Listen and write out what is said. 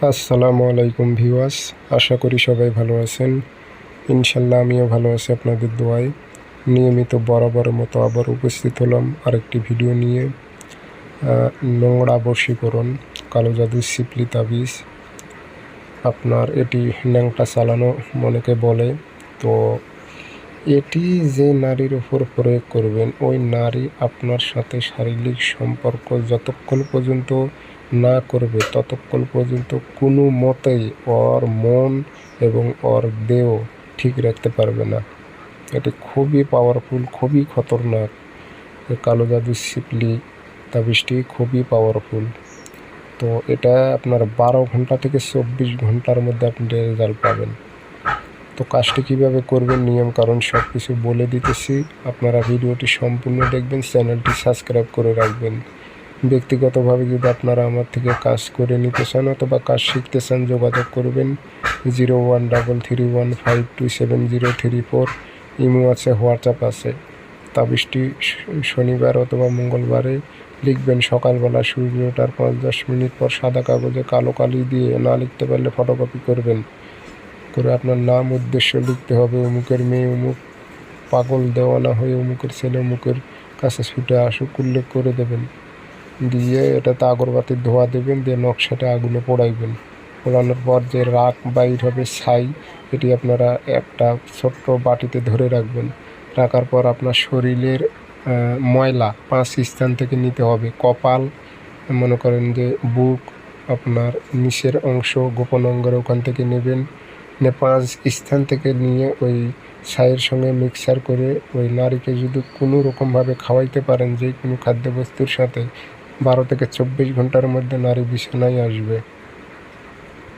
আসসালামু আলাইকুম ভিউয়ার্স, আশা করি সবাই ভালো আছেন। ইনশাল্লাহ আমিও ভালো আছি আপনাদের দোয়ায়। নিয়মিত বরাবরের মতো আবার উপস্থিত হলাম আরেকটি ভিডিও নিয়ে। নোংরা বশীকরণ, কালো জাদু, সিপলি তাবিজ। আপনার এটি ন্যাংটা চালানো অনেকে বলে। তো এটি যে নারীর উপর প্রয়োগ করবেন, ওই নারী আপনার সাথে শারীরিক সম্পর্ক যতক্ষণ পর্যন্ত না করবে ততক্ষণ পর্যন্ত কোনো মতেই ওর মন এবং ওর দেহ ঠিক রাখতে পারবে না। এটি খুবই পাওয়ারফুল, খুবই খতরনাক। কালো জাদু সিপলি তাবিজটি খুবই পাওয়ারফুল। তো এটা আপনার 12 ঘন্টা থেকে 24 ঘন্টার মধ্যে আপনি রেজাল্ট পাবেন। তো কাজটি কীভাবে করবেন, নিয়ম কারণ সব কিছু বলে দিতেছি। আপনারা ভিডিওটি সম্পূর্ণ দেখবেন, চ্যানেলটি সাবস্ক্রাইব করে রাখবেন। ব্যক্তিগতভাবে যদি আপনারা আমার থেকে কাজ করে নিতে চান অথবা কাজ শিখতে চান, যোগাযোগ করবেন 013315270334। ইমো আছে, হোয়াটসঅ্যাপ আছে। তাবিজটি শনিবার অথবা মঙ্গলবারে লিখবেন সকালবেলা সূর্য ওঠার 5-10 মিনিট পর সাদা কাগজে কালো কালি দিয়ে, না লিখতে পারলে ফটোকপি করবেন, করে আপনার নাম উদ্দেশ্য লিখতে হবে। অমুকের মেয়ে অমুক পাগল দেওয়ানা হয়ে অমুকের ছেলে অমুকের কাছে ছুটে আসুক উল্লেখ করে দেবেন। দিয়ে এটাতে আগরবাতির ধোয়া দেবেন, দিয়ে নকশাটা আগুনে পোড়াইবেন। পোড়ানোর পর যে রাখ বাইর হবে, ছাই, এটি আপনারা একটা ছোট্ট বাটিতে ধরে রাখবেন। রাখার পর আপনার শরীরের ময়লা 5 স্থান থেকে নিতে হবে। কপাল, মনে করেন যে বুক, আপনার নিচের অংশ, গোপন অঙ্গের ওখান থেকে নেবেন। 5 স্থান থেকে নিয়ে ওই ছাইয়ের সঙ্গে মিক্সার করে ওই নারীকে যদি কোনো রকমভাবে খাওয়াইতে পারেন, যে কোনো খাদ্যবস্তুর সাথে, 12 থেকে 24 ঘন্টার মধ্যে নারী বিছানায় আসবে।